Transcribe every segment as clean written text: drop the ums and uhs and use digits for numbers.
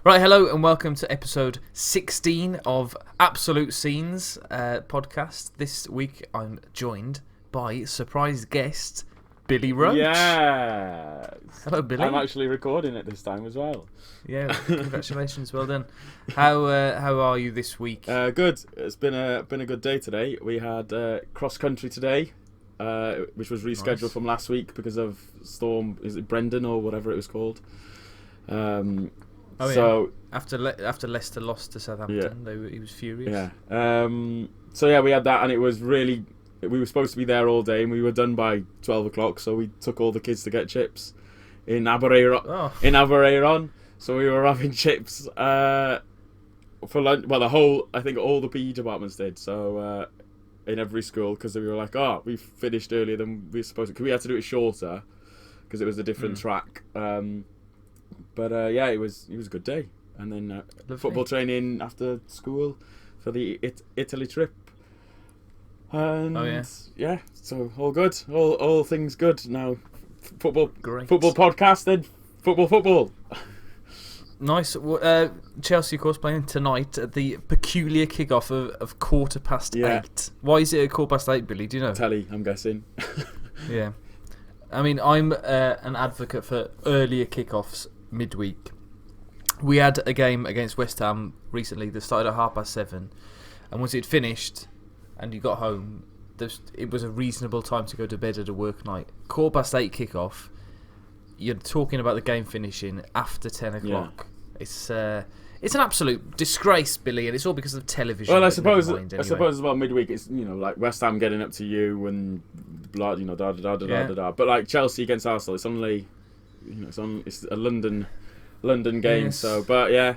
Right, hello and welcome to episode 16 of Absolute Scenes podcast. This week I'm joined by surprise guest Billy Roach. Yes. Hello, Billy. I'm actually recording it this time as well. Yeah, congratulations, well done. How are you this week? Good. It's been a good day today. We had cross country today, which was rescheduled from last week because of Storm. Is it Brendan or whatever it was called? So after Leicester lost to Southampton, he was furious. Yeah. So yeah, we had that, and it was really. We were supposed to be there all day, and we were done by 12 o'clock. So we took all the kids to get chips in Aberaeron. So we were having chips for lunch. Well, I think all the PE departments did. So in every school, because we were like, we finished earlier than we were supposed to. Because we had to do it shorter because it was a different track. But it was a good day. And then football training after school for the Italy trip. And so all good. All things good now. Football podcast then. Football. Nice. Chelsea, of course, playing tonight at the peculiar kickoff of 8:15. Why is it 8:15, Billy? Do you know? Telly, I'm guessing. Yeah. I mean, I'm an advocate for earlier kickoffs midweek. We had a game against West Ham recently that started at 7:30, and once it finished and you got home, it was a reasonable time to go to bed at a work night. 8:15 kickoff. You're talking about the game finishing after 10 o'clock. Yeah. It's an absolute disgrace, Billy, and it's all because of television. Well, I suppose as well midweek it's like West Ham getting up to you and blah, da. But like Chelsea against Arsenal, it's only it's a London game. Yes. So, but yeah,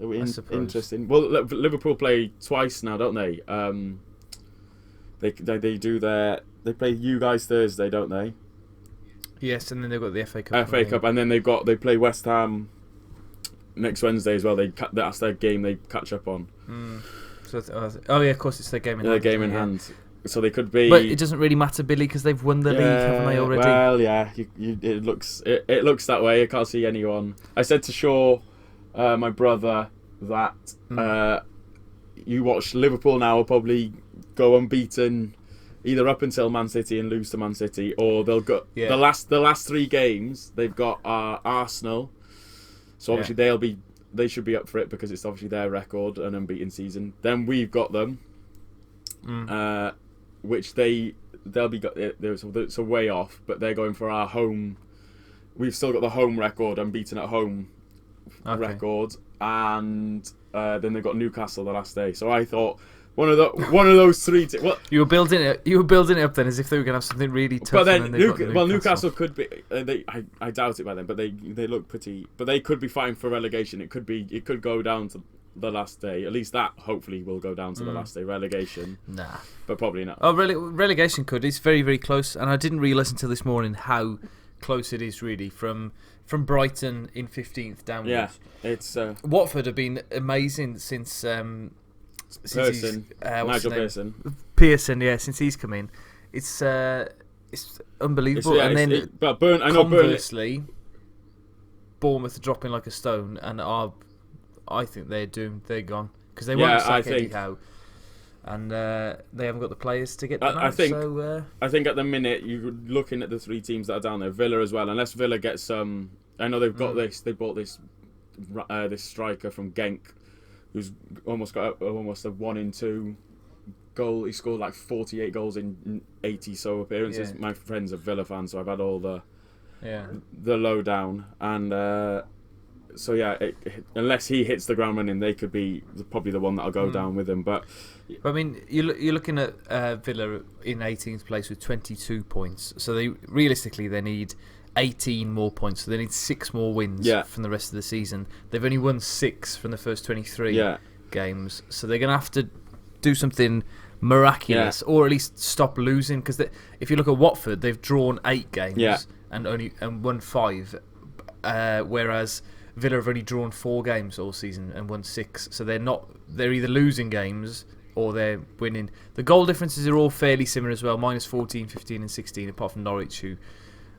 interesting. Well, Liverpool play twice now, don't they? They play you guys Thursday, don't they? Yes, and then they've got the FA Cup. And then they play West Ham next Wednesday as well. That's their game they catch up on. So, of course, it's their game in hand. Their game in hand. So they could be. But it doesn't really matter, Billy, because they've won the league, haven't they already? Well, yeah. It looks that way. I can't see anyone. I said to Shaw, my brother, that you watch Liverpool now will probably go unbeaten. Either up until Man City and lose to Man City, or they'll go the last three games they've got Arsenal. So obviously they should be up for it because it's obviously their record, an unbeaten season. Then we've got them, which they'll be so way off, but they're going for our home. We've still got the home record, unbeaten at home record, and then they've got Newcastle the last day. So I thought. One of those three. You were building it up then as if they were going to have something really tough. But then Newcastle could be. I doubt it by then. But they look pretty. But they could be fighting for relegation. It could go down to the last day. At least that hopefully will go down to the last day. Relegation. Nah, but probably not. Oh, relegation could. It's very, very close. And I didn't realise until this morning how close it is really from Brighton in 15th downwards. Yeah, it's Watford have been amazing since. Nigel Pearson, since he's come in, it's unbelievable. Conversely, Bournemouth are dropping like a stone, and I think they're doomed. They're gone because they won't sack Eddie Howe, and they haven't got the players to get them out. I think at the minute you're looking at the three teams that are down there, Villa as well. Unless Villa gets some, I know they've got this. They bought this striker from Genk. Who's almost got a 1-in-2 goal. He scored like 48 goals in 80 so appearances. Yeah. My friend's a Villa fan, so I've had all the lowdown. And unless he hits the ground running, they could be probably the one that'll go down with him. But I mean, you're looking at Villa in 18th place with 22 points. So they need 18 more points, so they need 6 more wins from the rest of the season. They've only won 6 from the first 23 games, so they're going to have to do something miraculous, or at least stop losing. Because if you look at Watford, they've drawn 8 games and won 5, whereas Villa have only drawn 4 games all season and won 6. So they're either losing games or they're winning. The goal differences are all fairly similar as well, minus 14, 15 and 16, apart from Norwich, who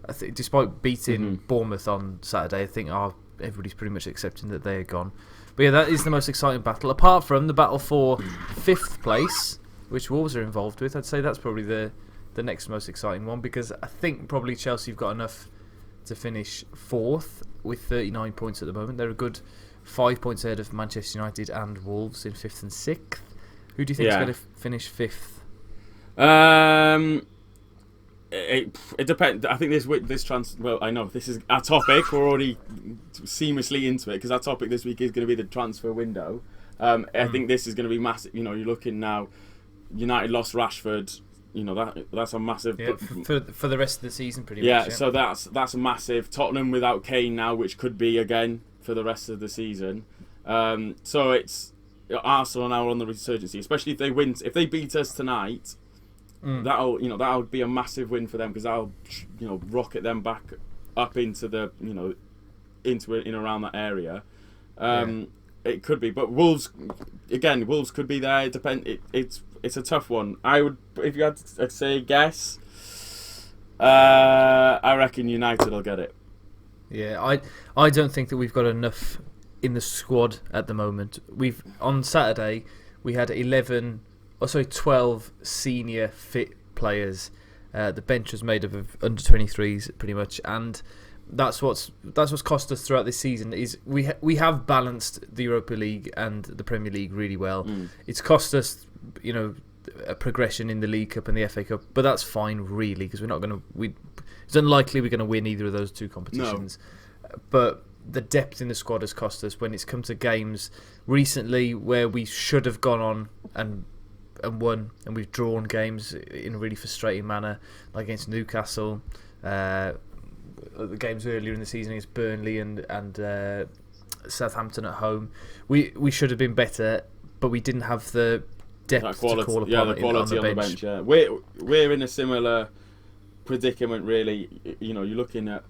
I think, despite beating Bournemouth on Saturday, I think are everybody's pretty much accepting that they're gone. But yeah, that is the most exciting battle. Apart from the battle for 5th place, which Wolves are involved with, I'd say that's probably the next most exciting one, because I think probably Chelsea have got enough to finish 4th with 39 points at the moment. They're a good 5 points ahead of Manchester United and Wolves in 5th and 6th. Who do you think is going to finish 5th? It depends. I think this transfer. Well, I know this is our topic. We're already seamlessly into it because our topic this week is going to be the transfer window. I think this is going to be massive. You're looking now. United lost Rashford. That's a massive. Yeah, for the rest of the season, pretty much. Yeah, so that's a massive. Tottenham without Kane now, which could be again for the rest of the season. So it's Arsenal now on the resurgency, especially if they win. If they beat us tonight. That'll be a massive win for them, because that'll rocket them back up into the into in around that area. It could be, but Wolves could be there. It depends. It's a tough one. I would, if you had to say guess, I reckon United will get it. Yeah, I don't think that we've got enough in the squad at the moment. On Saturday we had 12 senior fit players. The bench was made up of under 23s pretty much, and that's what's cost us throughout this season. Is we have balanced the Europa League and the Premier League really well. It's cost us a progression in the League Cup and the FA Cup, but that's fine really, because it's unlikely we're going to win either of those two competitions. No. But the depth in the squad has cost us when it's come to games recently where we should have gone on and won, and we've drawn games in a really frustrating manner, like against Newcastle, the games earlier in the season against Burnley and Southampton at home. We should have been better, but we didn't have the depth to call upon the quality on the bench. Yeah, we're in a similar predicament, really. You're looking at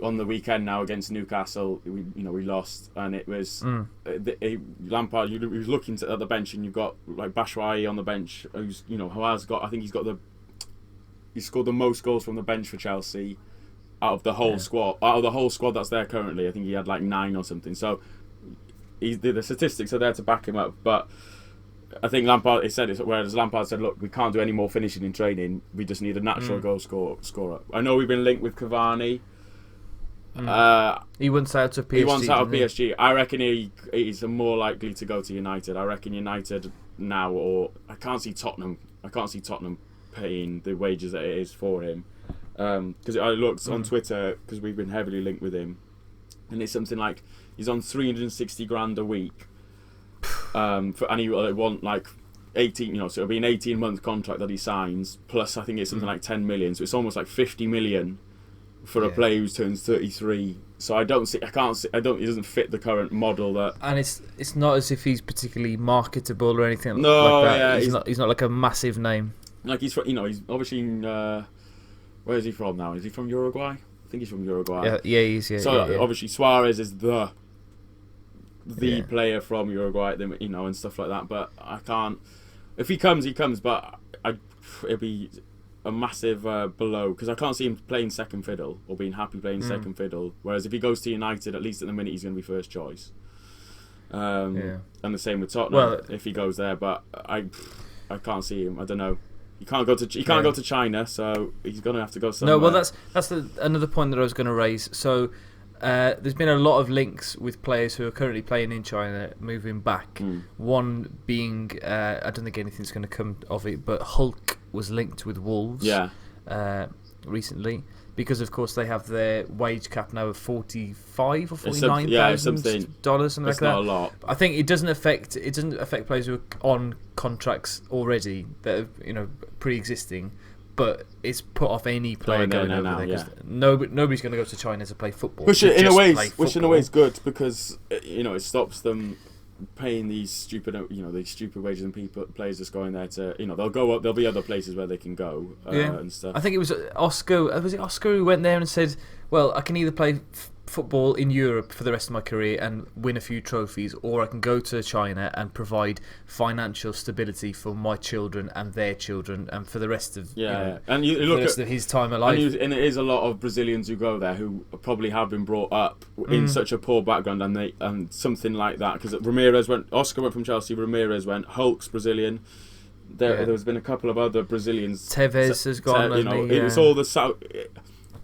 on the weekend now against Newcastle. We lost, and it was Lampard. He was looking at the bench, and you've got like Batshuayi on the bench, who's who has got. I think he scored the most goals from the bench for Chelsea out of the whole squad. Out of the whole squad that's there currently, I think he had like 9 or something. So the statistics are there to back him up, but. I think Lampard whereas Lampard said, look, we can't do any more finishing in training. We just need a natural goal scorer. I know we've been linked with Cavani. He wants out of PSG. He wants out of PSG. I reckon he's more likely to go to United. I reckon United now, or I can't see Tottenham paying the wages that it is for him. Because I looked on Twitter, because we've been heavily linked with him, and it's something like he's on 360 grand a week. And he want like 18, so it'll be an 18-month contract that he signs, plus I think it's something like 10 million, so it's almost like 50 million for a player who turns 33. So it doesn't fit the current model that. And it's not as if he's particularly marketable or anything like that. Yeah, he's not like a massive name. Like he's he's obviously where is he from now? Is he from Uruguay? I think he's from Uruguay. Yeah, he's obviously Suarez is the player from Uruguay, and stuff like that. But I can't. If he comes, he comes. But it'd be a massive blow, because I can't see him playing second fiddle or being happy playing second fiddle. Whereas if he goes to United, at least at the minute he's going to be first choice. And the same with Tottenham if he goes there. But I can't see him. I don't know. He can't go to China, so he's going to have to go somewhere. No, well that's another point that I was going to raise. So. There's been a lot of links with players who are currently playing in China moving back. One being, I don't think anything's going to come of it, but Hulk was linked with Wolves recently, because of course they have their wage cap now of $45,000 or $49,000, something like that. Not a lot. I think it doesn't affect players who are on contracts already that are pre-existing. But it's put off any player going over there, because nobody's going to go to China to play football. Which in a way is good, because it stops them paying these stupid wages, and players just going there to they'll go up. There'll be other places where they can go and stuff. I think it was Oscar. Was it Oscar who went there and said, "Well, I can either play football in Europe for the rest of my career and win a few trophies, or I can go to China and provide financial stability for my children and their children and for the rest of and you look the rest of his time alive. And it is a lot of Brazilians who go there who probably have been brought up in such a poor background, and something like that. Because Oscar went from Chelsea, Ramirez went, Hulk's Brazilian. There's been a couple of other Brazilians. Tevez has gone. It's all the South.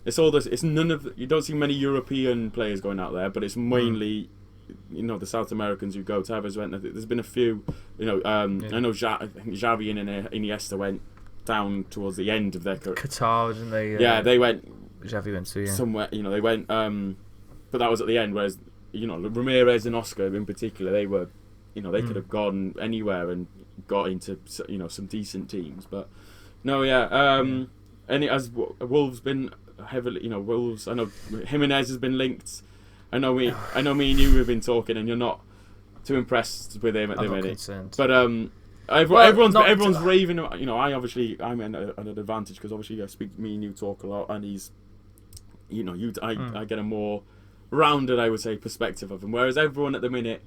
It's all this. It's none of. You don't see many European players going out there, but it's mainly, the South Americans who go. Tevez went. There's been a few. I know I think Xavi and Iniesta went down towards the end of their career. Qatar, didn't they? They went. Xavi went to somewhere. They went. But that was at the end. Whereas Ramirez and Oscar in particular, they were. They could have gone anywhere and got into some decent teams. But no, and it has Wolves been heavily. Wolves. I know Jimenez has been linked. I know me and you have been talking, and you're not too impressed with him at the minute. Concerned. But everyone's raving. I'm at an advantage because obviously me and you talk a lot, and he's, I get a more rounded, I would say, perspective of him. Whereas everyone at the minute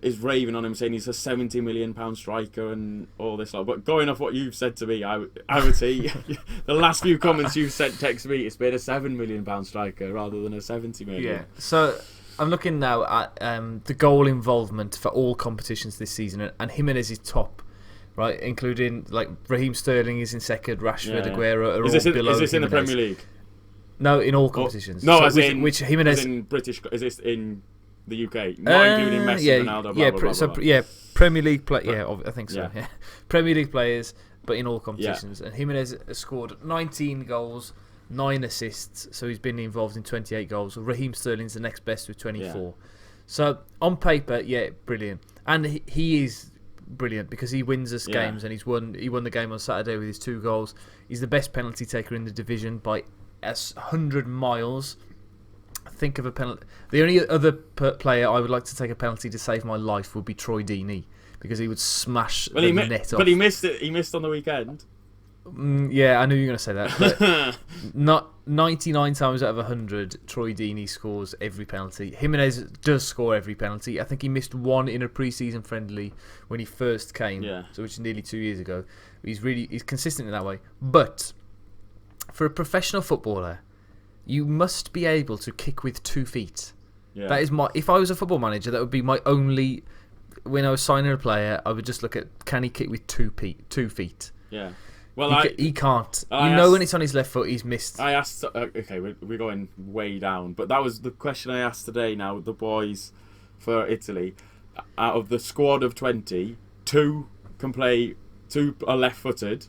is raving on him, saying he's a £70 million striker and all this lot. But going off what you've said to me, I would say the last few comments you've sent text me, it's been a £7 million striker rather than a 70 million. Yeah. So I'm looking now at the goal involvement for all competitions this season, and Jimenez is top, right? Including like Raheem Sterling is in second, Rashford, Aguero are all below. Is this in the Jimenez. Premier League? No, in all competitions. Which Jimenez in British? Is this in the UK, not including Messi, Ronaldo, Premier League I think so. Yeah. Premier League players, but in all competitions. And Jimenez has scored 19 goals, 9 assists, so he's been involved in 28 goals. Raheem Sterling's the next best with 24. Yeah. So on paper, brilliant, and he is brilliant because he wins us games, and he won the game on Saturday with his 2 goals. He's the best penalty taker in the division by 100 miles. Think of a penalty. The only other player I would like to take a penalty to save my life would be Troy Deeney, because he would smash the net off. But he missed it. He missed on the weekend. I knew you were going to say that. But not 99 times out of 100, Troy Deeney scores every penalty. Jimenez does score every penalty. I think he missed one in a pre-season friendly when he first came, so which is nearly 2 years ago. He's consistent in that way. But for a professional footballer, you must be able to kick with 2 feet. Yeah. That is if I was a football manager, that would be my only. When I was signing a player, I would just look at, can he kick with 2 feet? Yeah. Well, he can't. When it's on his left foot, he's missed. I asked. Okay, we're going way down, but that was the question I asked today. Now the boys for Italy, out of the squad of 20, 2 can play. 2 are left-footed,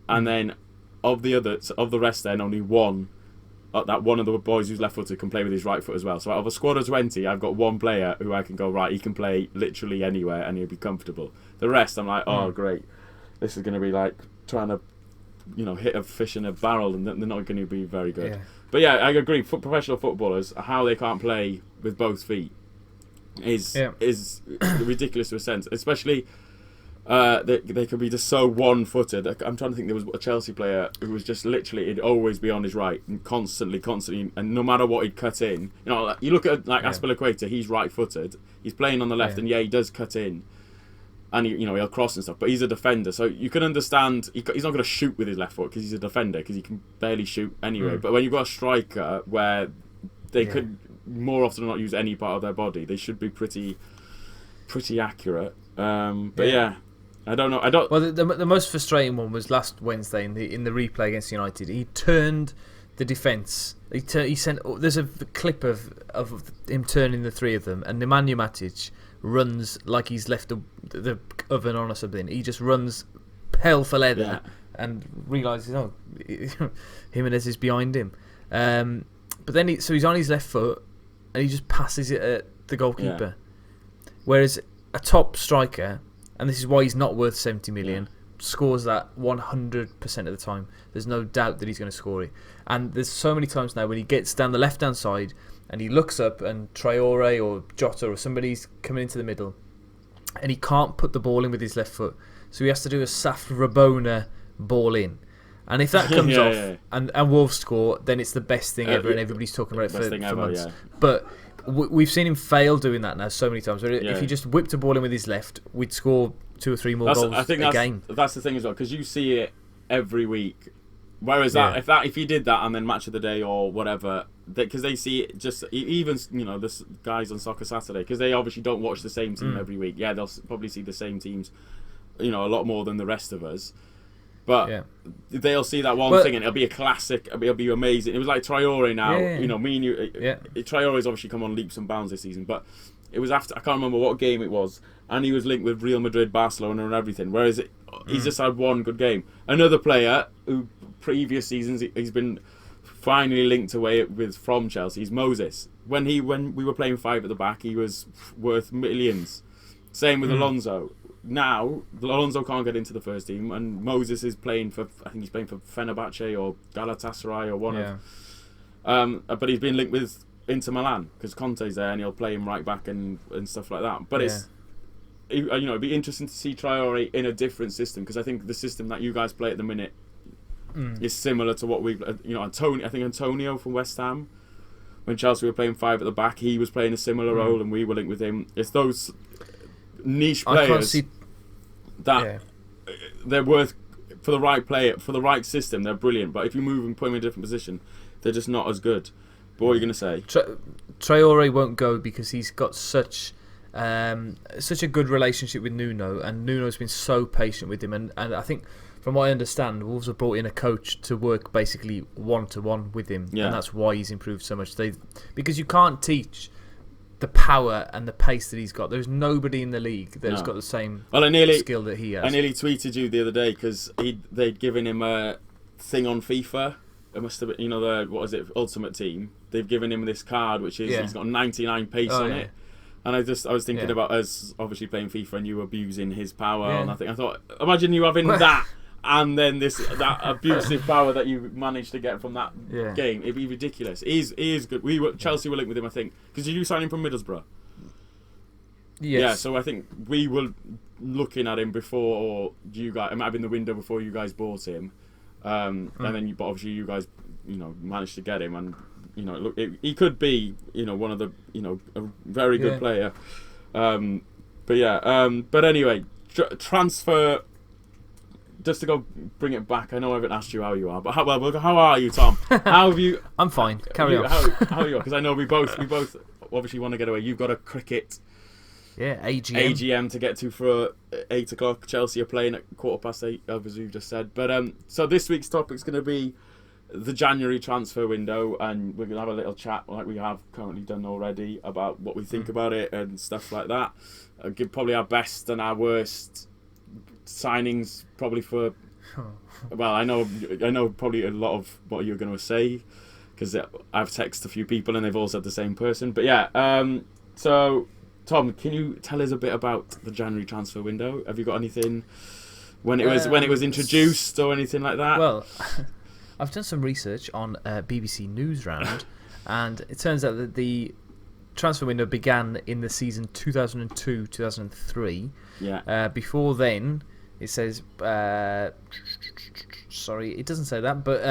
and then of the rest, then only one. That one of the boys who's left-footed can play with his right foot as well. So out of a squad of 20, I've got 1 player who I can go, right, he can play literally anywhere and he'll be comfortable. The rest, I'm like, oh, great. This is going to be like trying to, hit a fish in a barrel, and they're not going to be very good. Yeah. But yeah, I agree. Professional footballers, how they can't play with both feet is ridiculous to a sense, especially... they could be just so one-footed. I'm trying to think. There was a Chelsea player who was just literally, he'd always be on his right and constantly, and no matter what he'd cut in. You look at Azpilicueta, he's right-footed. He's playing on the left, and he does cut in, and he'll cross and stuff. But he's a defender, so you can understand he's not going to shoot with his left foot because he's a defender, because he can barely shoot anyway. But when you've got a striker where they could more often than not use any part of their body, they should be pretty accurate. I don't know. Well, the most frustrating one was last Wednesday in the replay against United. He turned the defence. He sent. There's a clip of him turning the 3 of them, and Nemanja Matic runs like he's left the oven on or something. He just runs hell for leather and realises, Jimenez is behind him. But then he's on his left foot and he just passes it at the goalkeeper. Whereas a top striker, and this is why he's not worth 70 million, scores that 100% of the time. There's no doubt that he's going to score it. And there's so many times now when he gets down the left-hand side and he looks up and Traore or Jota or somebody's coming into the middle and he can't put the ball in with his left foot. So he has to do a Saf Rabona ball in. And if that comes off and Wolves score, then it's the best thing ever, and everybody's talking about it for months. Yeah. But we've seen him fail doing that now so many times. If he just whipped a ball in with his left, we'd score 2 or 3 more goals a game. That's the thing as well, because you see it every week. Whereas if you did that and then match of the day or whatever, because they see it just even the guys on Soccer Saturday, because they obviously don't watch the same team every week. Yeah, they'll probably see the same teams, a lot more than the rest of us. But they'll see that one thing and it'll be a classic. It'll be amazing. It was like Traore now. Me and you. Traore's obviously come on leaps and bounds this season, but it was after, I can't remember what game it was, and he was linked with Real Madrid, Barcelona, and everything. Whereas he's just had one good game. Another player who previous seasons he's been finally linked away with from Chelsea. He's Moses. When we were playing 5 at the back, he was worth millions. Same with Alonso. Now Alonso can't get into the first team, and Moses is playing for, I think he's playing for Fenerbahce or Galatasaray or one of. But he's been linked with Inter Milan because Conte's there, and he'll play him right back and stuff like that. But it'd be interesting to see Traore in a different system, because I think the system that you guys play at the minute is similar to what we've. I think Antonio from West Ham, when Chelsea were playing 5 at the back, he was playing a similar role, and we were linked with him. It's those niche players that they're worth for the right player, for the right system. They're brilliant, but if you move and put them in a different position, they're just not as good. But what are you going to say? Traore won't go because he's got such a good relationship with Nuno, and Nuno's been so patient with him, and I think, from what I understand, Wolves have brought in a coach to work basically 1-to-1 with him, and that's why he's improved so much. Because you can't teach the power and the pace that he's got. There's nobody in the league that's got the same skill that he has. I nearly tweeted you the other day because they'd given him a thing on FIFA. It must have been, the Ultimate Team. They've given him this card which is he's got 99 pace on it. And I was thinking about us obviously playing FIFA and you abusing his power, and I thought, imagine you having that and then that abusive power that you managed to get from that game. It'd be ridiculous. He is good. Chelsea were linked with him, I think, because did you sign him from Middlesbrough? Yes. Yeah, so I think we were looking at him before, or you guys, it might have been the window before you guys bought him, and then but obviously you guys managed to get him, and he could be one of the a very good player, but anyway, transfer. Just to go bring it back, I know I haven't asked you how you are, but how are you, Tom? How have you? I'm fine. Carry on. How are you? Because I know we both obviously want to get away. You've got a cricket AGM to get to for 8 o'clock. Chelsea are playing at 8:15, as you've just said. But so this week's topic is going to be the January transfer window, and we're going to have a little chat like we have currently done already about what we think about it and stuff like that. Give probably our best and our worst signings, probably for. Well, I know probably a lot of what you're going to say, because I've texted a few people and they've all said the same person. But so Tom, can you tell us a bit about the January transfer window? Have you got anything when it was introduced or anything like that? Well, I've done some research on BBC Newsround, and it turns out that the transfer window began in the season 2002-2003. Yeah. Before then, it says. Sorry, it doesn't say that, but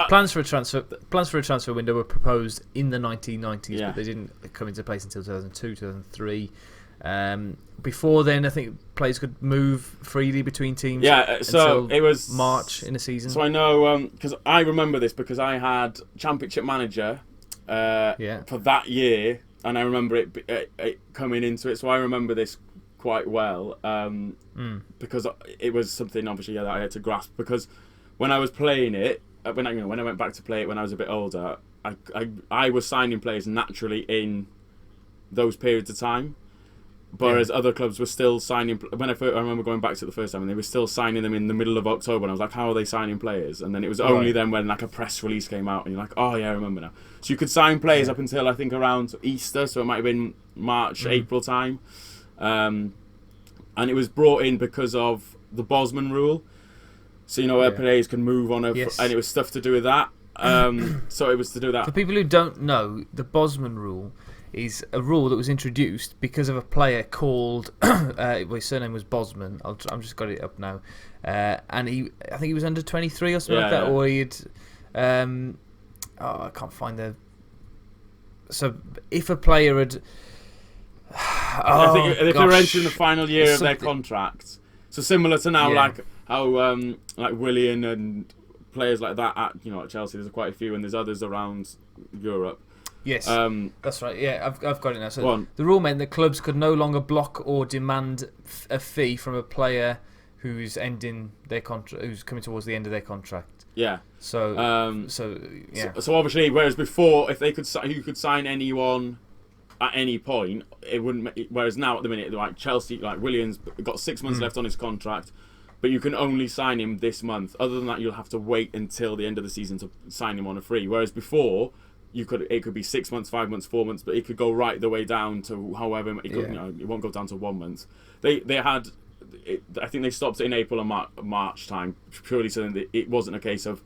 plans for a transfer window were proposed in the 1990s, but they didn't come into place until 2002, 2003. Before then, I think players could move freely between teams. Yeah, so it was March in a season. So I know because I remember this because I had Championship Manager for that year, and I remember it coming into it. So I remember this quite well because it was something obviously that I had to grasp, because when I was playing it, when I went back to play it when I was a bit older, I was signing players naturally in those periods of time, whereas other clubs were still signing. I remember going back to it the first time, and they were still signing them in the middle of October, and I was like, how are they signing players? And then it was only then when like a press release came out, and you're like, oh yeah, I remember now. So you could sign players up until I think around Easter, so it might have been March, April time. And it was brought in because of the Bosman rule, so where players can move on and it was stuff to do with that. So it was to do that. For people who don't know, the Bosman rule is a rule that was introduced because of a player called his surname was Bosman. I'm just got it up now, and I think he was under 23 or something like that, or he'd I can't find the. So if a player had, I think if they're entering the final year of their contract, so similar to now, like how like Willian and players like that at Chelsea, there's quite a few, and there's others around Europe. Yes, that's right. Yeah, I've got it now. So the rule meant that clubs could no longer block or demand a fee from a player who's ending their contract, who's coming towards the end of their contract. Yeah. So obviously, whereas before, if they could, you could sign anyone at any point, it wouldn't. Whereas now, at the minute, like Chelsea, like Williams got 6 months left on his contract, but you can only sign him this month. Other than that, you'll have to wait until the end of the season to sign him on a free. Whereas before, it could be 6 months, 5 months, 4 months, but it could go right the way down to however it could. It won't go down to 1 month. They had. I think they stopped it in April and March time, purely so that it wasn't a case of,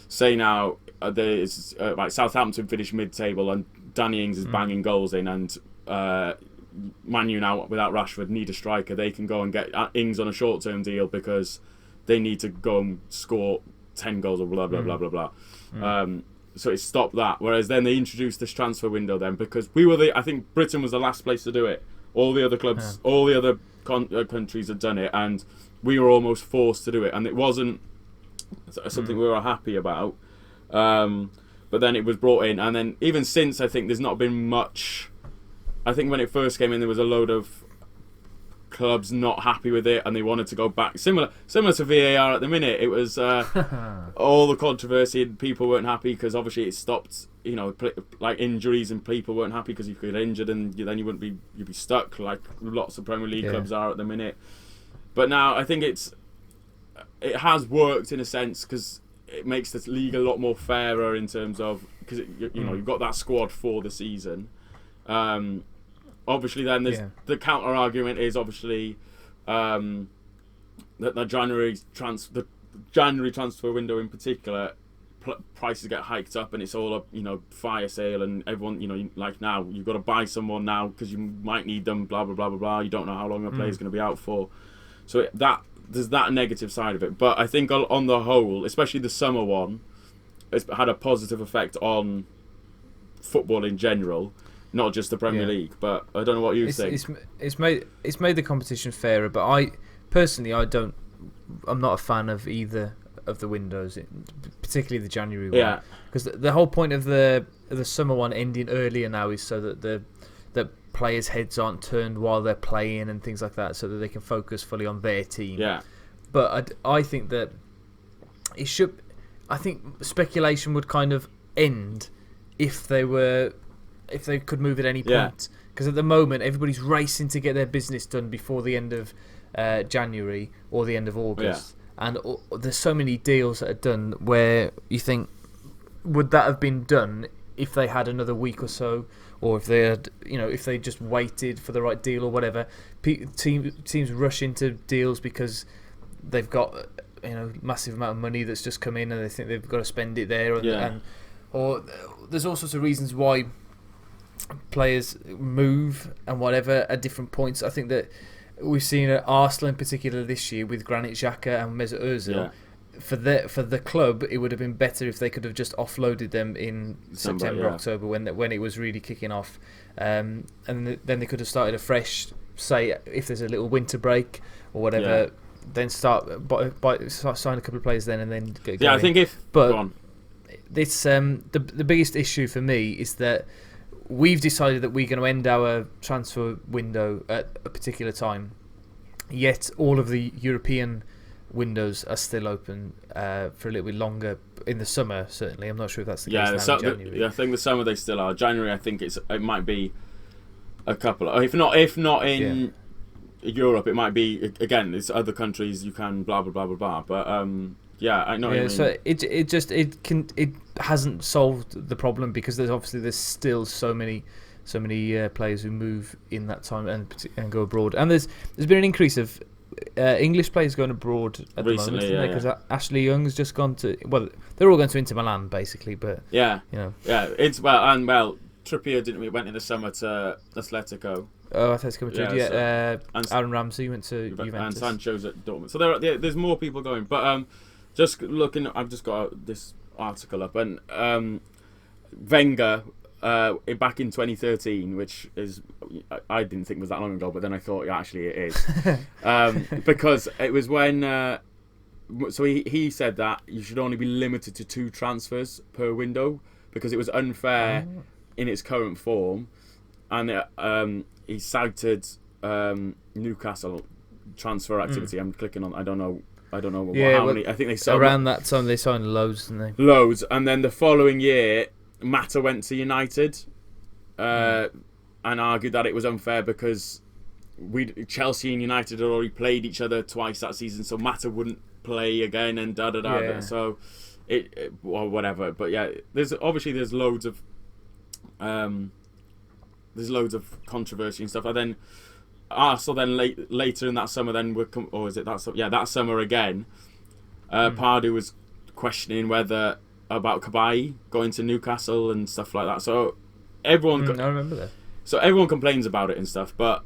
say now, there's like Southampton finished mid-table and Danny Ings is banging goals in, and Man U now without Rashford need a striker. They can go and get Ings on a short-term deal because they need to go and score 10 goals or blah blah blah blah blah. So it stopped that. Whereas then they introduced this transfer window then, because I think Britain was the last place to do it. All the other clubs, all the other countries had done it, and we were almost forced to do it, and it wasn't something we were happy about. But then it was brought in, and then even since, I think there's not been much. I think when it first came in, there was a load of clubs not happy with it, and they wanted to go back. Similar to VAR at the minute. It was all the controversy, and people weren't happy because obviously it stopped. Like injuries, and people weren't happy because if you get injured, and then you'd be stuck like lots of Premier League clubs are at the minute. But now I think it has worked in a sense because it makes the league a lot more fairer in terms of because you've got that squad for the season. Obviously, then there's the counter argument is obviously that the January transfer window in particular. Prices get hiked up and it's all a fire sale, and everyone like now you've got to buy someone now because you might need them, blah blah blah blah blah. You don't know how long a player's going to be out for, so there's that negative side of it. But I think on the whole, especially the summer one, it's had a positive effect on football in general, not just the Premier League. But I don't know what you think. It's made the competition fairer, but I'm not a fan of either of the windows, particularly the January one, because the whole point of the summer one ending earlier now is so that the players' heads aren't turned while they're playing and things like that, so that they can focus fully on their team. But I think that it should. I think speculation would kind of end if they could move at any point, because at the moment everybody's racing to get their business done before the end of January or the end of August. And there's so many deals that are done where you think, would that have been done if they had another week or so, or if they had, if they just waited for the right deal or whatever? Teams rush into deals because they've got massive amount of money that's just come in, and they think they've got to spend it there, or there's all sorts of reasons why players move and whatever at different points. I think that. We've seen at Arsenal in particular this year with Granit Xhaka and Mesut Ozil. For the club, it would have been better if they could have just offloaded them in September, October, when it was really kicking off, and then they could have started afresh. Say if there's a little winter break or whatever, then start sign a couple of players then, and then get going. I think this the biggest issue for me is that we've decided that we're going to end our transfer window at a particular time, yet all of the European windows are still open for a little bit longer in the summer. Certainly, I'm not sure if that's the case now in January. I think the summer they still are. January, I think it might be a couple. If not in Europe, it might be again. It's other countries you can blah blah blah blah blah. But I know. What you mean. So it hasn't solved the problem because there's still so many players who move in that time and go abroad, and there's been an increase of English players going abroad at recently, the moment, because Ashley Young's just gone to they're all going to Inter Milan basically, but it's Trippier, didn't we? Went in the summer to Atletico. Oh, Atletico Madrid. Yeah. And Aaron Ramsey went to Juventus. And Sancho's at Dortmund. So there's more people going. But just looking, I've just got this article up, and Wenger back in 2013, which is I didn't think was that long ago, but then I thought actually it is, because it was when. So he said that you should only be limited to 2 transfers per window because it was unfair in its current form, and he cited Newcastle transfer activity. I'm clicking on. I don't know how many. I think they signed around that time. They signed loads, didn't they? Loads, and then the following year, Mata went to United, and argued that it was unfair because Chelsea and United had already played each other twice that season, so Mata wouldn't play again, and So well, whatever. But yeah, there's loads of controversy and stuff. And then later in that summer, then that summer again, Pardew was questioning whether about Cabaye going to Newcastle and stuff like that. So everyone, I remember that. So everyone complains about it and stuff, but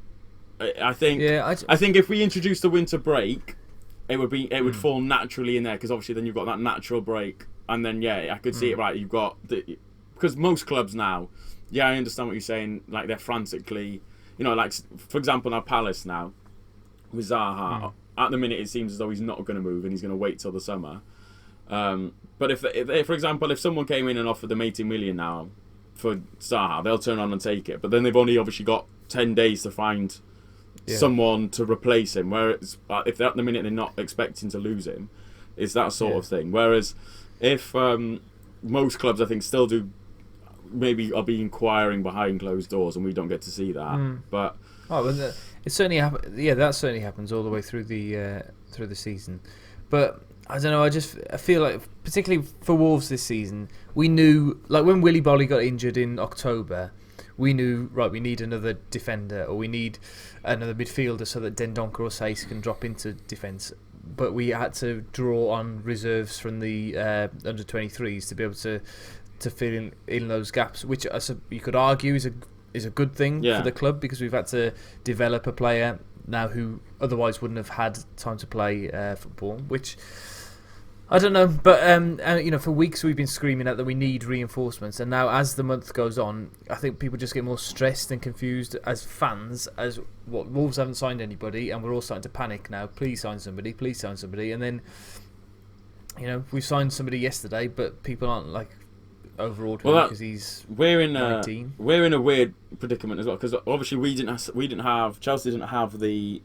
I think I think if we introduce the winter break, it would fall naturally in there, because obviously then you've got that natural break, and then I could see it right. You've got because most clubs now, I understand what you're saying. Like they're frantically, like for example now Palace now with Zaha. At the minute it seems as though he's not going to move and he's going to wait till the summer. But if for example if someone came in and offered them 80 million now for Zaha, they'll turn on and take it. But then they've only obviously got 10 days to find someone to replace him. Whereas if they're at the minute they're not expecting to lose him, it's that sort of thing. Whereas if most clubs I think still do maybe are be inquiring behind closed doors and we don't get to see that. But it certainly that certainly happens all the way through the season. But I don't know, I feel like particularly for Wolves this season, we knew, like when Willy Bolly got injured in October, we knew, right, we need another defender or we need another midfielder so that Dendoncker or Saiss can drop into defence. But we had to draw on reserves from the under-23s to be able to fill in those gaps, which you could argue is a good thing for the club, because we've had to develop a player now who otherwise wouldn't have had time to play football, which I don't know, but for weeks we've been screaming out that we need reinforcements, and now as the month goes on, I think people just get more stressed and confused as fans as Wolves haven't signed anybody, and we're all starting to panic now. Please sign somebody, and then we signed somebody yesterday, but people aren't like overawed because he's 19. We're in a weird predicament as well, because obviously Chelsea didn't have the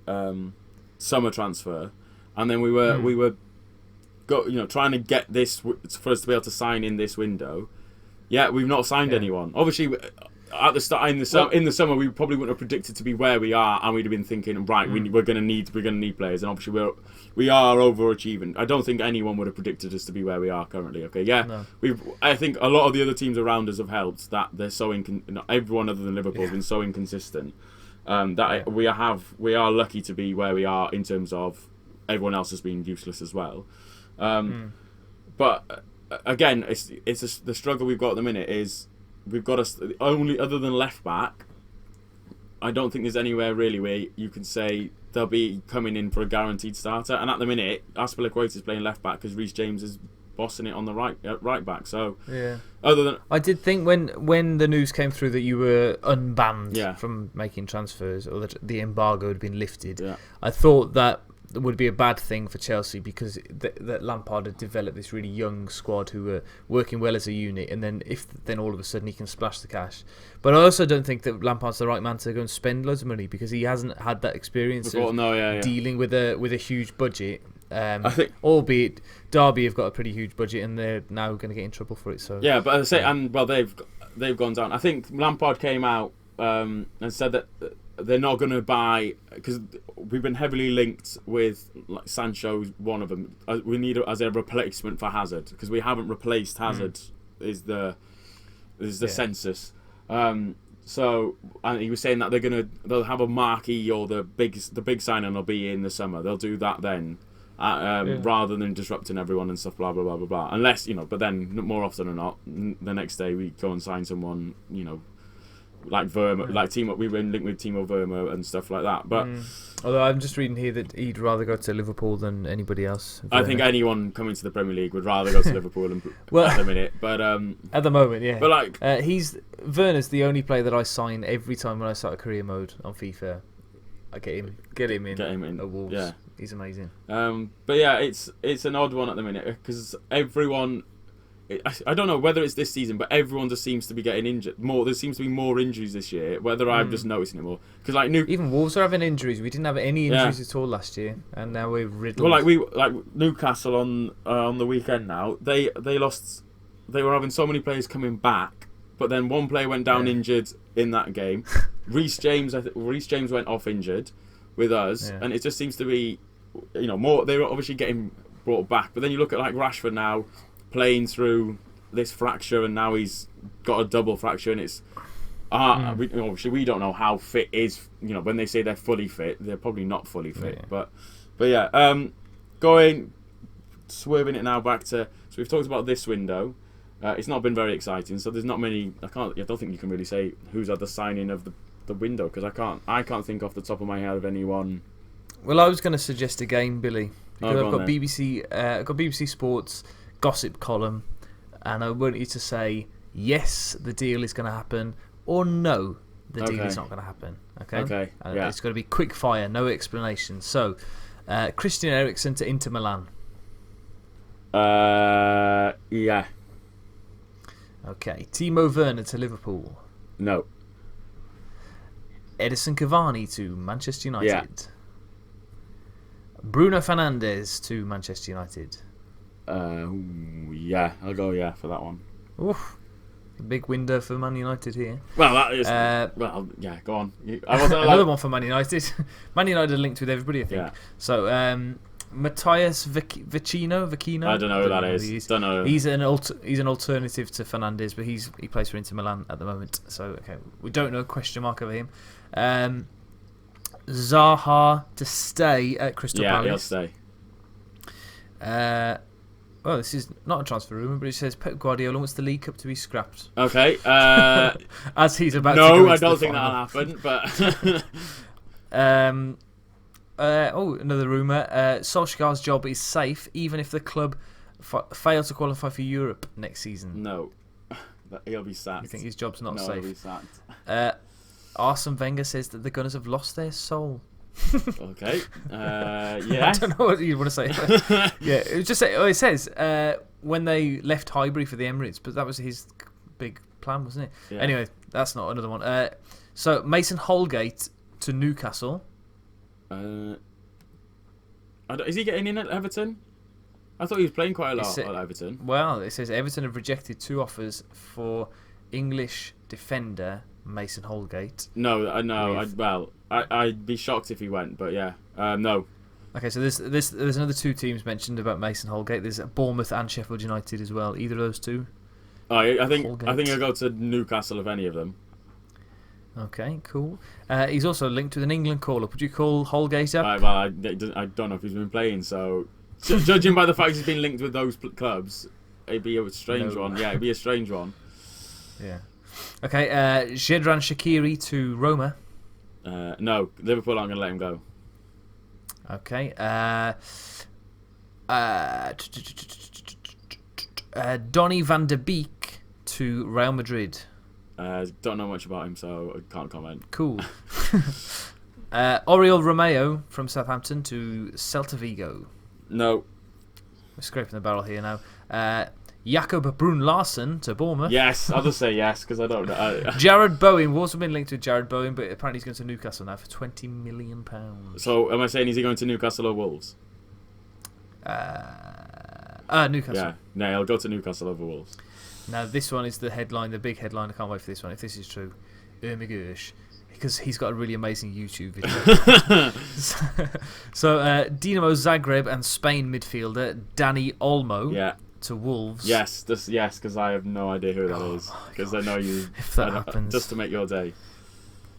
summer transfer, and then we were trying to get this for us to be able to sign in this window. We've not signed anyone. Obviously, at the start in the summer, we probably wouldn't have predicted to be where we are, and we'd have been thinking, right, we're going to need players, and obviously we are overachieving. I don't think anyone would have predicted us to be where we are currently. Okay, no. I think a lot of the other teams around us have helped that they're so everyone other than Liverpool has been so inconsistent that we are lucky to be where we are in terms of everyone else has been useless as well. But again, the struggle we've got at the minute is we've got only other than left back. I don't think there's anywhere really where you can say they'll be coming in for a guaranteed starter. And at the minute, Azpilicueta is playing left back because Reece James is bossing it on the right back. So other than I did think when the news came through that you were unbanned from making transfers, or that the embargo had been lifted, I thought that would be a bad thing for Chelsea, because that Lampard had developed this really young squad who were working well as a unit, and then all of a sudden he can splash the cash. But I also don't think that Lampard's the right man to go and spend loads of money, because he hasn't had that experience dealing with a huge budget. I think, albeit Derby have got a pretty huge budget and they're now going to get in trouble for it. So but as I say, they've gone down. I think Lampard came out and said that they're not going to buy, because we've been heavily linked with Sancho, one of them. We need it as a replacement for Hazard, because we haven't replaced Hazard. Is the census. So, and he was saying that they'll have a marquee, or the big signing will be in the summer. They'll do that then, rather than disrupting everyone and stuff. Blah blah blah blah blah. Unless but then more often than not, the next day we go and sign someone like Verma, like Timo. We were linked with Timo Verma and stuff like that. But although I'm just reading here that he'd rather go to Liverpool than anybody else. I think anyone coming to the Premier League would rather go to Liverpool at the minute. But at the moment, yeah. But like Werner's the only player that I sign every time when I start a career mode on FIFA. I get him in at Wolves. Yeah, he's amazing. But yeah, it's an odd one at the minute because everyone. I don't know whether it's this season, but everyone just seems to be getting injured. There seems to be more injuries this year. Whether I'm just noticing it more because even Wolves are having injuries. We didn't have any injuries at all last year, and now we're riddled. Well, like Newcastle on the weekend. Now they lost. They were having so many players coming back, but then one player went down injured in that game. Reece James went off injured with us, and it just seems to be, more. They were obviously getting brought back, but then you look at like Rashford now. Playing through this fracture and now he's got a double fracture and it's obviously we don't know how fit is when they say they're fully fit they're probably not fully fit but yeah swerving it now back to so we've talked about this window. It's not been very exciting, so there's not many. I don't think you can really say who's had the signing of the window because I can't think off the top of my head of anyone. Well, I was going to suggest a game, Billy, because I've got BBC Sports gossip column, and I want you to say yes, the deal is going to happen, or no, the deal is not going to happen. Okay. It's going to be quick fire, no explanation. So, Christian Eriksen to Inter Milan. Yeah. Okay. Timo Werner to Liverpool. No. Edison Cavani to Manchester United. Yeah. Bruno Fernandes to Manchester United. Yeah, I'll go for that one. Oof, a big window for Man United here. Well, that is. Go on. Another one for Man United. Man United are linked with everybody, I think. Yeah. So, Matthias Vecino. I don't know who that is. Don't know. He's an alternative to Fernandes, but he plays for Inter Milan at the moment. So, okay, we don't know. Question mark over him. Zaha to stay at Crystal Palace. Yeah, he'll stay. Well, this is not a transfer rumour, but it says Pep Guardiola wants the League Cup to be scrapped. Okay. As he's about to go into I don't think that'll happen, but... another rumour. Solskjaer's job is safe, even if the club fail to qualify for Europe next season. No. He'll be sacked. You think his job's not safe? No, he'll be sacked. Arsene Wenger says that the Gunners have lost their soul. Okay. Yeah. I don't know what you want to say. Yeah, it says when they left Highbury for the Emirates, but that was his big plan, wasn't it? Yeah. Anyway, that's not another one. So Mason Holgate to Newcastle. Is he getting in at Everton? I thought he was playing quite a lot at Everton. Well, it says Everton have rejected 2 offers for English defender Mason Holgate. No, I'd be shocked if he went, but yeah, no. Okay, so there's another 2 teams mentioned about Mason Holgate. There's Bournemouth and Sheffield United as well. Either of those 2? I think I'll go to Newcastle of any of them. Okay, cool. He's also linked with an England call-up. Would you call Holgate up? I don't know if he's been playing, so judging by the fact he's been linked with those clubs, it'd be a strange one. Yeah, it'd be a strange one. Yeah. Okay, Xherdan Shaqiri to Roma. No, Liverpool aren't going to let him go. Okay. Donny van de Beek to Real Madrid. Don't know much about him, so I can't comment. Cool. Oriol Romeo from Southampton to Celta Vigo. No. We're scraping the barrel here now. Jakob Brun-Larsen to Bournemouth. Yes, I'll just say yes because I don't know. Jared Bowen. We've also been linked with Jared Bowen, but apparently he's going to Newcastle now for £20 million. So, am I saying is he going to Newcastle or Wolves? Newcastle. Yeah, no, he'll go to Newcastle over Wolves. Now, this one is the headline, the big headline. I can't wait for this one. If this is true, Ermigursh, because he's got a really amazing YouTube video. So, Dinamo Zagreb and Spain midfielder Dani Olmo to Wolves. Yes, because I have no idea who that is. Because I know you. If that happens, just to make your day.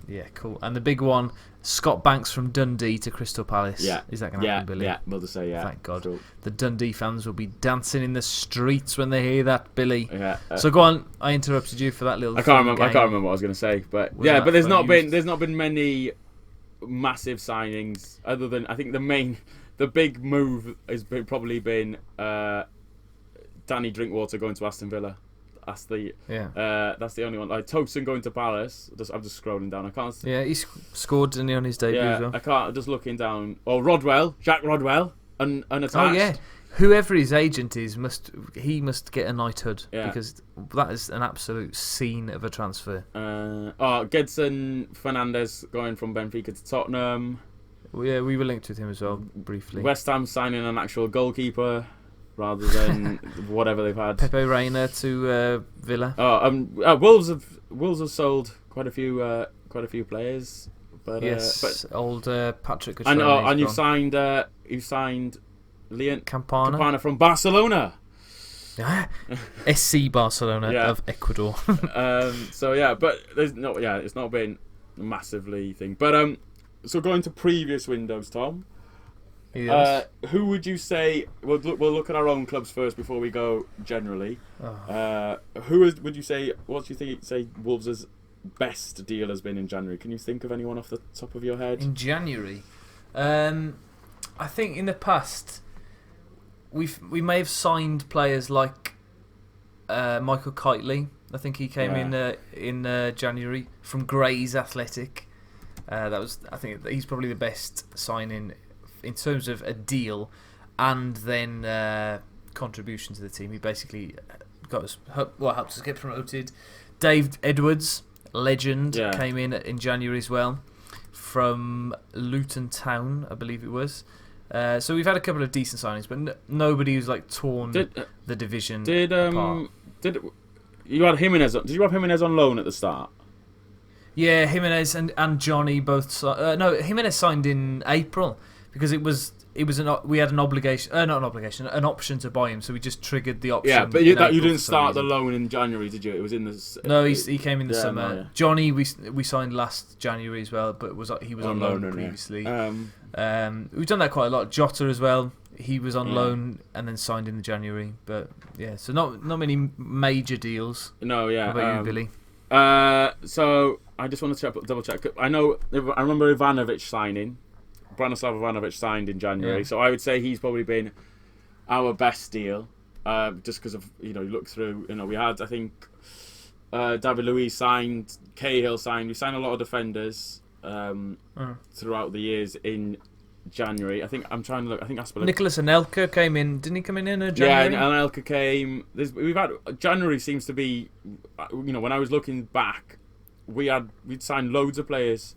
Yeah, cool. And the big one, Scott Banks from Dundee to Crystal Palace. Yeah. Is that going to happen, Billy? Yeah, we'll just say yeah. Thank God. Cool. The Dundee fans will be dancing in the streets when they hear that, Billy. Yeah. So go on. I interrupted you for that little. I can't remember what I was going to say, but but there's not been many massive signings other than I think the big move has probably been Danny Drinkwater going to Aston Villa. That's the only one. Like Tosin going to Palace. I'm just scrolling down. I can't. Yeah, he scored, didn't he, on his debut as well? I can't. Just looking down. Oh, Jack Rodwell, unattached. Oh yeah, whoever his agent is must get a knighthood because that is an absolute scene of a transfer. Gedson Fernandez going from Benfica to Tottenham. Well, yeah, we were linked with him as well briefly. West Ham signing an actual goalkeeper rather than whatever they've had. Pepe Reina to Villa. Wolves have sold quite a few players. But yes, old Patrick. And you signed Leon Campana from Barcelona. SC Barcelona of Ecuador. But it's not been massively thing. But so going to previous windows, Tom. Yes. Who would you say? We'll look at our own clubs first before we go generally. Would you say? What do you say Wolves' best deal has been in January? Can you think of anyone off the top of your head? In January, I think in the past we may have signed players like Michael Kitely. I think he came in January from Grays Athletic. I think he's probably the best signing in terms of a deal and then contribution to the team. He basically helped us get promoted. Dave Edwards, legend, came in January as well from Luton Town, I believe it was. So we've had a couple of decent signings, but nobody who's like torn the division apart. Did you have Jimenez? Did you have Jimenez on loan at the start? Yeah, Jimenez and Johnny both. Jimenez signed in April. Because we had an option to buy him, so we just triggered the option. Yeah, but you didn't start the loan in January, did you? It was in the. No, he came in the summer. No, yeah. Johnny, we signed last January as well, but he was on loan previously. We've done that quite a lot. Jota as well. He was on loan and then signed in January. But yeah, so not many major deals. No, yeah. How about you, Billy? So I just want to double check. I remember Ivanovic signing. Branislav Ivanovic signed in January, so I would say he's probably been our best deal, just because of you look through. We had I think David Luiz signed, Cahill signed. We signed a lot of defenders throughout the years in January. I think I'm trying to look. I think Nicholas Anelka came in. Didn't he come in January? Yeah, Anelka came. We've had January seems to be, when I was looking back, we'd signed loads of players.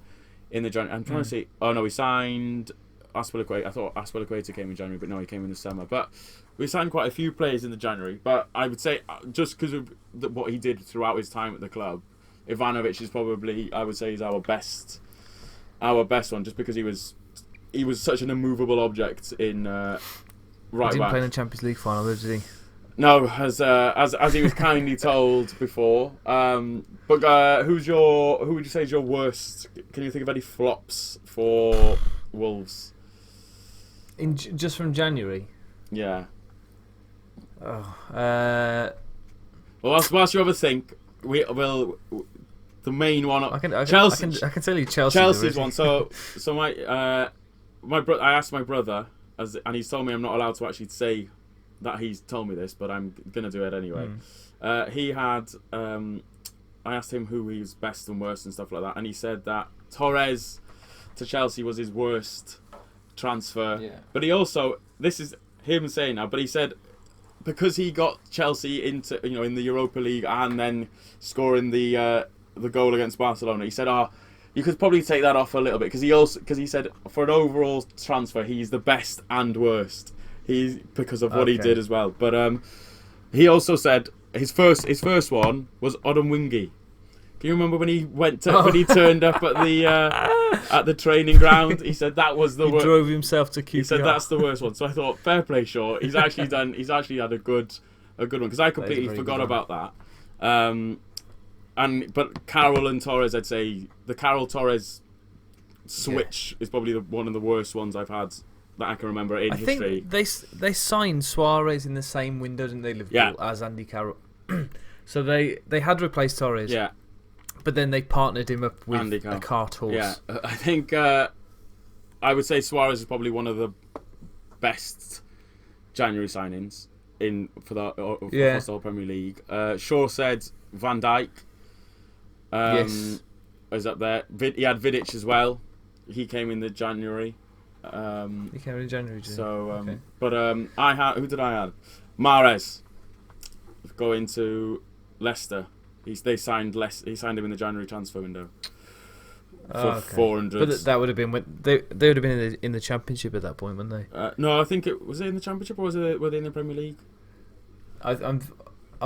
In the January, I'm trying to see. Oh no, we signed Aspilicueta. I thought Aspilicueta came in January, but no, he came in the summer. But we signed quite a few players in the January. But I would say just because of what he did throughout his time at the club, Ivanovic is probably is our best one, just because he was such an immovable object in right back. He didn't play in the Champions League final, did he? No, as he was kindly told before. But who would you say is your worst? Can you think of any flops for Wolves? Just from January? Yeah. Well, whilst you ever think, the main one. Chelsea. I can tell you Chelsea's one. So my brother. I asked my brother, and he's told me I'm not allowed to actually say that he's told me this, but I'm gonna do it anyway. He had. I asked him who he was best and worst and stuff like that, and he said that Torres to Chelsea was his worst transfer. Yeah. But he also, this is him saying now, but he said because he got Chelsea into in the Europa League and then scoring the goal against Barcelona, he said, you could probably take that off a little bit because he said for an overall transfer he's the best and worst. Because of what he did as well. But he also said his first one was Odemwingie. Can you remember when he when he turned up at the training ground? He said that was the worst. He drove himself to QPR. He said that's the worst one. So I thought, fair play, Shaw. He's actually had a good one because I completely forgot about that. But Carroll and Torres, I'd say the Carroll Torres switch is probably one of the worst ones I've had that I can remember in history. I think they signed Suarez in the same window, didn't they, Liverpool, as Andy Carroll? So they had replaced Torres. Yeah. But then they partnered him up with a cart horse. Yeah, I think I would say Suarez is probably one of the best January signings for the whole Premier League. Shaw said Van Dijk is up there. He had Vidic as well. He came in the January. He came in January. But who did I add? Mahrez going to Leicester. He signed him in the January transfer window for 400. But that would have been when they would have been in the Championship at that point, wouldn't they? No, I think was it in the Championship or were they in the Premier League? I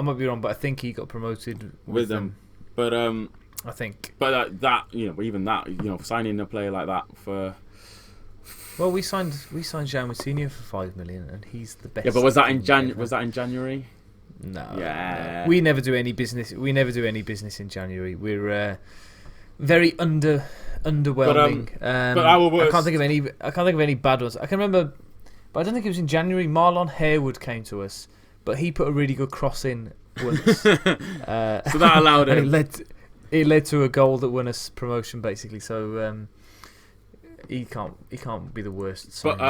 might be wrong, but I think he got promoted with them. But I think. But even that, signing a player like that for. Well, we signed Jean Moutinho for 5 million, and he's the best. Yeah, but was that in January? No. Yeah. We never do any business. We never do any business in January. We're very underwhelming. But our worst. I can't think of any bad ones. I can remember, but I don't think it was in January. Marlon Harewood came to us, but he put a really good cross in once. So that allowed him. It led to a goal that won us promotion, basically. So he can't be the worst. But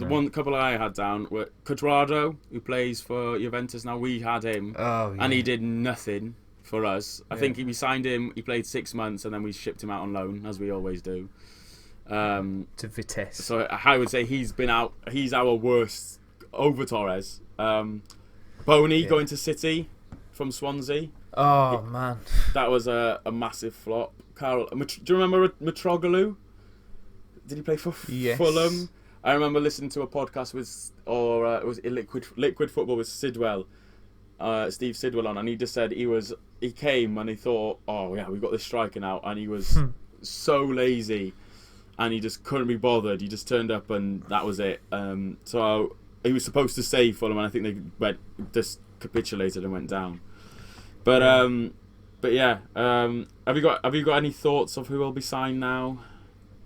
one couple I had down were Cuadrado, who plays for Juventus now. We had him, and he did nothing for us. I think we signed him. He played 6 months, and then we shipped him out on loan, as we always do. To Vitesse. So I would say he's been out. He's our worst over Torres. Boney going to City from Swansea. Oh man, that was a massive flop. Carl, do you remember Mitroglou? Did he play for Fulham? I remember listening to a podcast it was Liquid Football with Steve Sidwell on, and he just said he came and he thought, oh yeah, we've got this striker now, and he was so lazy, and he just couldn't be bothered. He just turned up, and that was it. So he was supposed to save Fulham, and I think they just capitulated and went down. But yeah, have you got any thoughts of who will be signed now?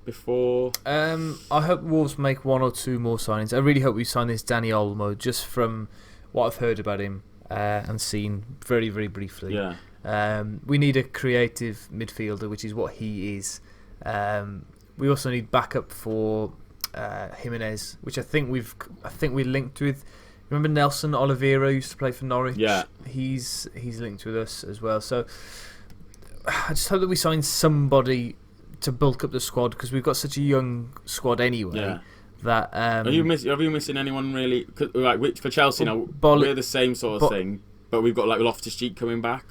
Before I hope Wolves make one or two more signings. I really hope we sign this Danny Olmo, just from what I've heard about him and seen very, very briefly. Yeah. We need a creative midfielder, which is what he is. We also need backup for Jimenez, which I think we linked with. Remember Nelson Oliveira used to play for Norwich? Yeah. He's linked with us as well. So I just hope that we sign somebody to bulk up the squad, because we've got such a young squad anyway. Yeah. That are you missing anyone really? Like for Chelsea now, we're the same sort of thing, but we've got like Loftus-Cheek coming back.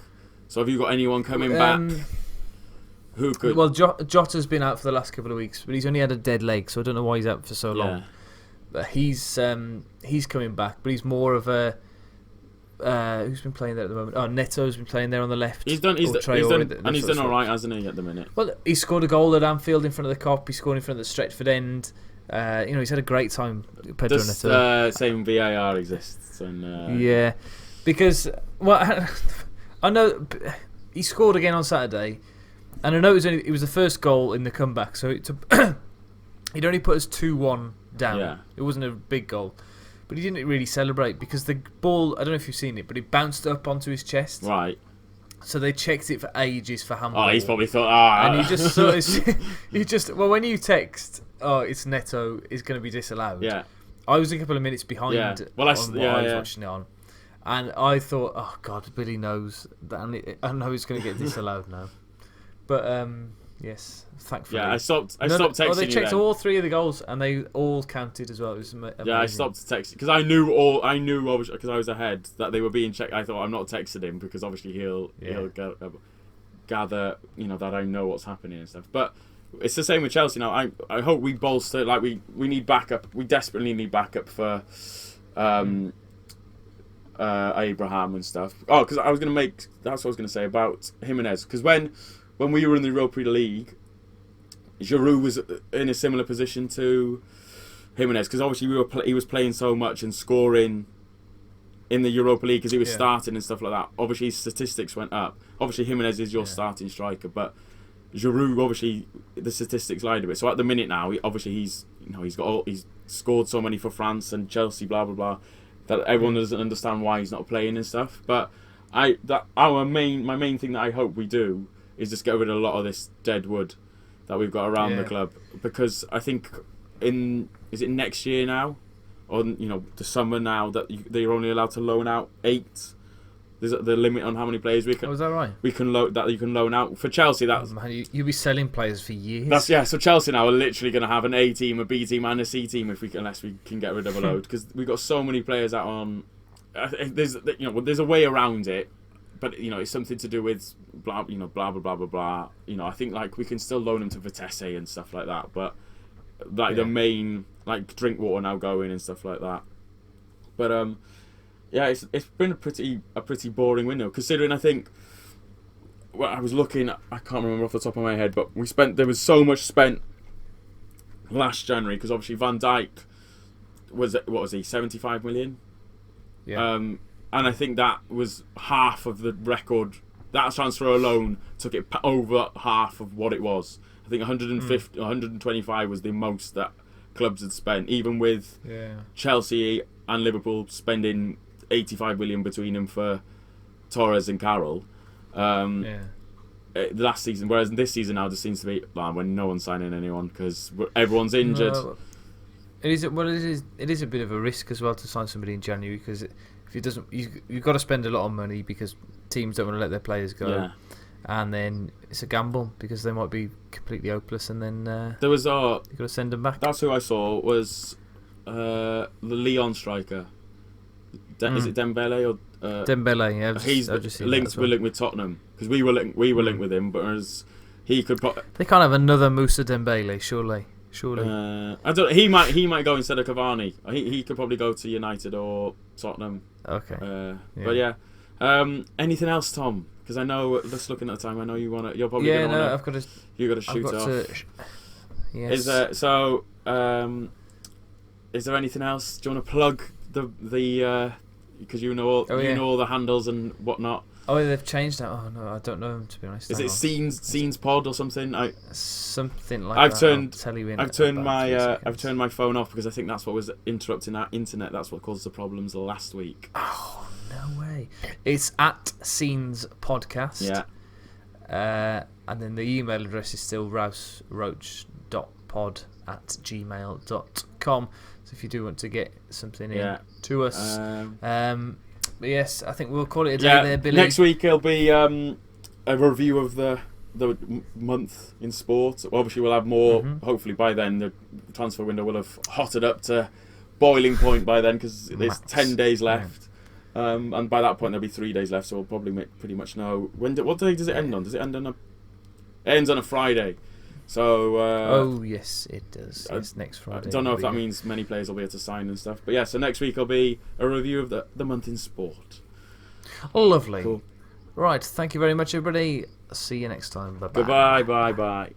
So have you got anyone coming back? Who could? Well, Jota's been out for the last couple of weeks, but he's only had a dead leg, so I don't know why he's out for so long. But he's coming back, but he's more of a who's been playing there at the moment? Oh, Neto's been playing there on the left. He's done all right, hasn't he, at the minute? Well, he scored a goal at Anfield in front of the Kop. He scored in front of the Stretford end. He's had a great time. Pedro Neto. Same VAR exists, and yeah, because I know he scored again on Saturday, and I know it was the first goal in the comeback, so he'd only put us 2-1 down. Yeah. It wasn't a big goal. But he didn't really celebrate because the ball, I don't know if you've seen it, but it bounced up onto his chest. Right. So they checked it for ages for handball. Oh, he's probably thought, and he just sort of, when you text, oh, it's Neto, is going to be disallowed. Yeah. I was a couple of minutes behind I was watching it on. And I thought, oh, God, Billy knows that. I know he's going to get disallowed now. But, yes, thankfully. Yeah, I stopped texting you. They checked all three of the goals, and they all counted as well. It was amazing. Yeah, I stopped texting because I knew because I was ahead that they were being checked. I thought I'm not texting him because obviously he'll gather that I know what's happening and stuff. But it's the same with Chelsea now. I hope we bolster, like we need backup. We desperately need backup for Abraham and stuff. Oh, because that's what I was going to say about Jimenez, because when we were in the Europa League, Giroud was in a similar position to Jimenez, because obviously he was playing so much and scoring in the Europa League because he was starting and stuff like that. Obviously, his statistics went up. Obviously, Jimenez is your starting striker, but Giroud, obviously, the statistics lied a bit. So at the minute now, he's scored so many for France and Chelsea, blah blah blah, that everyone doesn't understand why he's not playing and stuff. But my main thing that I hope we do is just get rid of a lot of this dead wood that we've got around the club, because I think is it next year now, or the summer now, that they're only allowed to loan out 8. There's the limit on how many players we can. Oh, is that right? We can you can loan out for Chelsea. That's you'll be selling players for years. So Chelsea now are literally going to have an A team, a B team, and a C team unless we can get rid of a load, because we've got so many players out on. There's a way around it, but it's something to do with blah blah blah blah blah. I think like we can still loan them to Vitesse and stuff like that, but the main Drinkwater now going and stuff like that. But it's been a pretty boring window, considering I think. Well, I was looking. I can't remember off the top of my head, but there was so much spent last January, because obviously Van Dijk was, what was he, 75 million? Yeah. And I think that was half of the record. That transfer alone took it over half of what it was. I think 150, 125 was the most that clubs had spent, even with Chelsea and Liverpool spending 85 million between them for Torres and Carroll. Last season, whereas this season now just seems to be when no one's signing anyone because everyone's injured. No, it is a bit of a risk as well to sign somebody in January, because if it doesn't, you've got to spend a lot of money because teams don't want to let their players go, and then it's a gamble because they might be completely hopeless, and then there was you've got to send them back. That's who I saw was the Lyon striker. Is it Dembele or Dembele? Yeah, he's linked with Tottenham, because we were linked with him, but as he could. They can't have another Moussa Dembele, surely. I don't. He might go instead of Cavani. He could probably go to United or Tottenham. Okay. But anything else, Tom? Because I know, just looking at the time, I know you want to. You're probably going to. I've got to. You got to shoot off. Yes. Is there Is there anything else? Do you want to plug the because you know all the handles and whatnot? Oh, they've changed that. Oh no, I don't know, to be honest. Is it Scenes Pod or something? Something like I've that. I've turned my phone off because I think that's what was interrupting our internet. That's what caused the problems last week. Oh no way! It's at Scenes Podcast. Yeah. And then the email address is still rouseroach.pod@gmail.com. So if you do want to get something in to us, but yes, I think we'll call it a day there, Billy. Next week it'll be a review of the month in sport. Obviously, we'll have more. Hopefully, by then the transfer window will have hotted up to boiling point by then, because there's 10 days left, and by that point there'll be 3 days left. So we'll probably pretty much know what day does it end on? Does it end on it ends on a Friday? So oh yes, it does. It's next Friday. I don't know if that means many players will be able to sign and stuff, but so next week will be a review of the month in sport. Lovely. Cool. Right, thank you very much, everybody. See you next time. Bye bye. Goodbye. Bye bye.